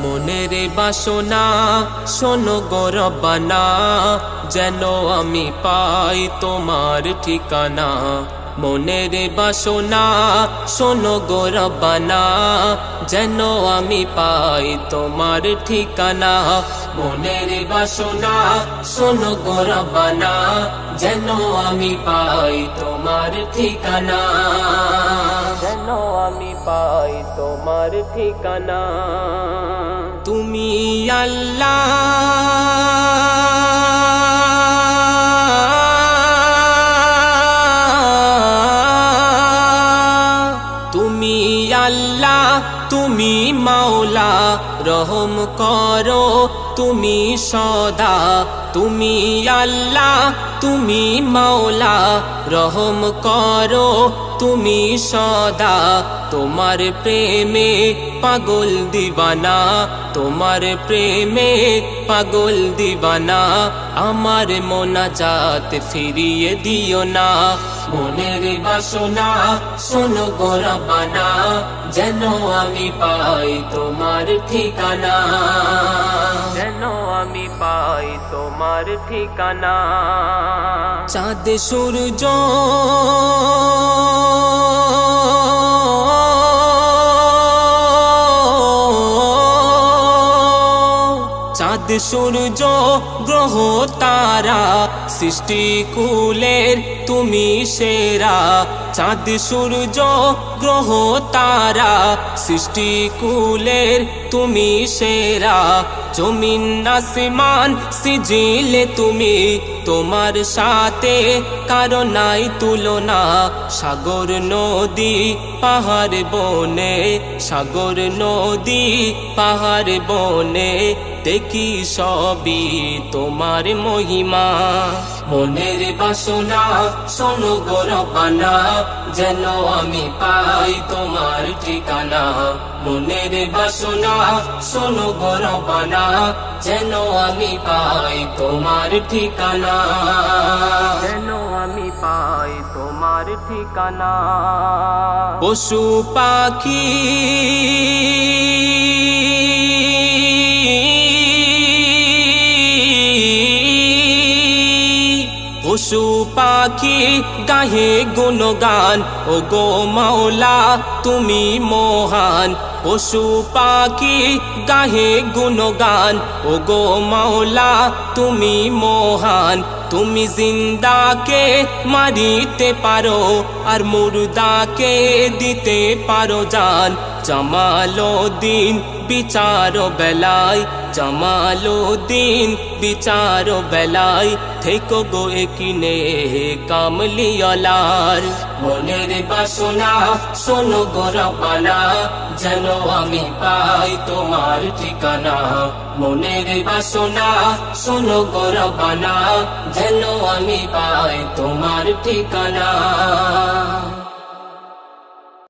মনের বাসনা শোনো গো রব্বানা, যেন আমি পাই তোমার ঠিকানা। মনের বাসনা শোনো গো রব্বানা, যেন আমি পাই তোমার ঠিকানা। মনের বাসনা শোনো গো রব্বানা, যেন আমি পাই তোমার ঠিকানা। যেন আমি পাই তোমার ঠিকানা। তুমি আল্লাহ, তুমি আল্লাহ, তুমি মাওলা, রহম করো তুমি সদা। তুমি আল্লাহ, তুমি মাওলা, রহম করো তুমি সদা। তোমার প্রেমে পাগল দিবানা, তোমার প্রেমে পাগল দিবানা। আমার মোনাজাত ফিরিয়ে দিও না। মনের বাসনা শোনো গো রব্বানা, যেন আমি পাই তোমার ঠিকানা। যেন আমি পাই তোমার ঠিকানা। চাঁদ সূর্য চাঁদ সূর্য গ্রহ তারা, সৃষ্টি কুলের তুমি সেরা। চাঁদ সূর্য গ্রহ তারা, সৃষ্টি কুলের তুমি সেরা। জমিন আসমান সিজিলে তুমি, তোমার সাথে কারো নাই তুলনা। সাগর নদী পাহাড় বনে, সাগর নদী পাহাড় বনে, দেখি সবই তোমার মহিমা। মনের বাসনা শোনো গো রব্বানা, যেন আমি পাই তোমার ঠিকানা। মনের বাসনা শোনো গো রব্বানা, যেন আমি পাই তোমার ঠিকানা। যেন আমি পাই তোমার ঠিকানা। পশু পাখি পশু পাখি গাহে গুণগান, ও গো মাওলা তুমি মহান। পশু পাখি গাহে গুণগান, ও গো মাওলা তুমি মহান। তুমি জিন্দাকে মারিতে পারো, আর মুর্দাকে দিতে পারো জান। জামালউদ্দিন বিচার বেলায়, জামালউদ্দিন বিচার বেলায়, থেকো গো একিনে কামলিওয়ালার। মনের বাসনা শোনো গো রব্বানা, যেন আমি পাই তোমার ঠিকানা। মনের বাসনা শোনো গো রব্বানা, যেন আমি পাই তোমার ঠিকানা।